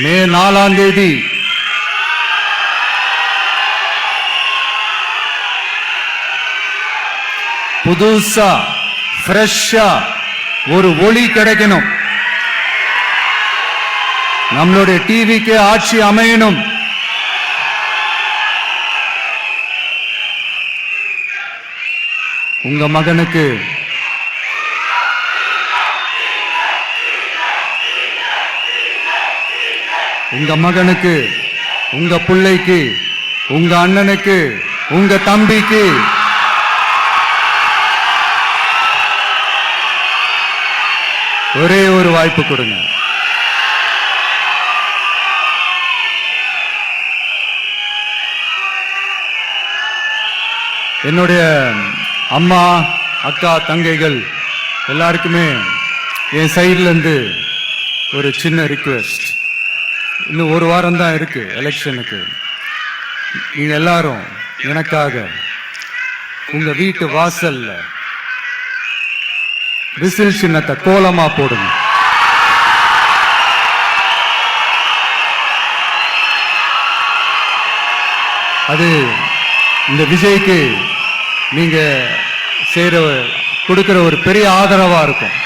மே 4ஆம் தேதி புதுசா ஃப்ரெஷ்ஷா ஒரு ஒளி கிடைக்கணும். நம்மளுடைய டிவிக்கு ஆட்சி அமையணும். உங்க மகனுக்கு உங்க பிள்ளைக்கு உங்க அண்ணனுக்கு உங்க தம்பிக்கு ஒரே ஒரு வாய்ப்பு கொடுங்க. என்னுடைய அம்மா அக்கா தங்கைகள் எல்லாருக்குமே என் சைட்ல இருந்து ஒரு சின்ன ரிக்வெஸ்ட். இன்னும் ஒரு வாரம் தான் இருக்கு எலெக்ஷனுக்கு. நீங்க எல்லாரும் எனக்காக உங்க வீட்டு வாசல்ல விசில் சின்னத்தை கோலமா போடுங்க. அது இந்த விஜய்க்கு நீங்க கொடுக்கிற ஒரு பெரிய ஆதரவா இருக்கும்.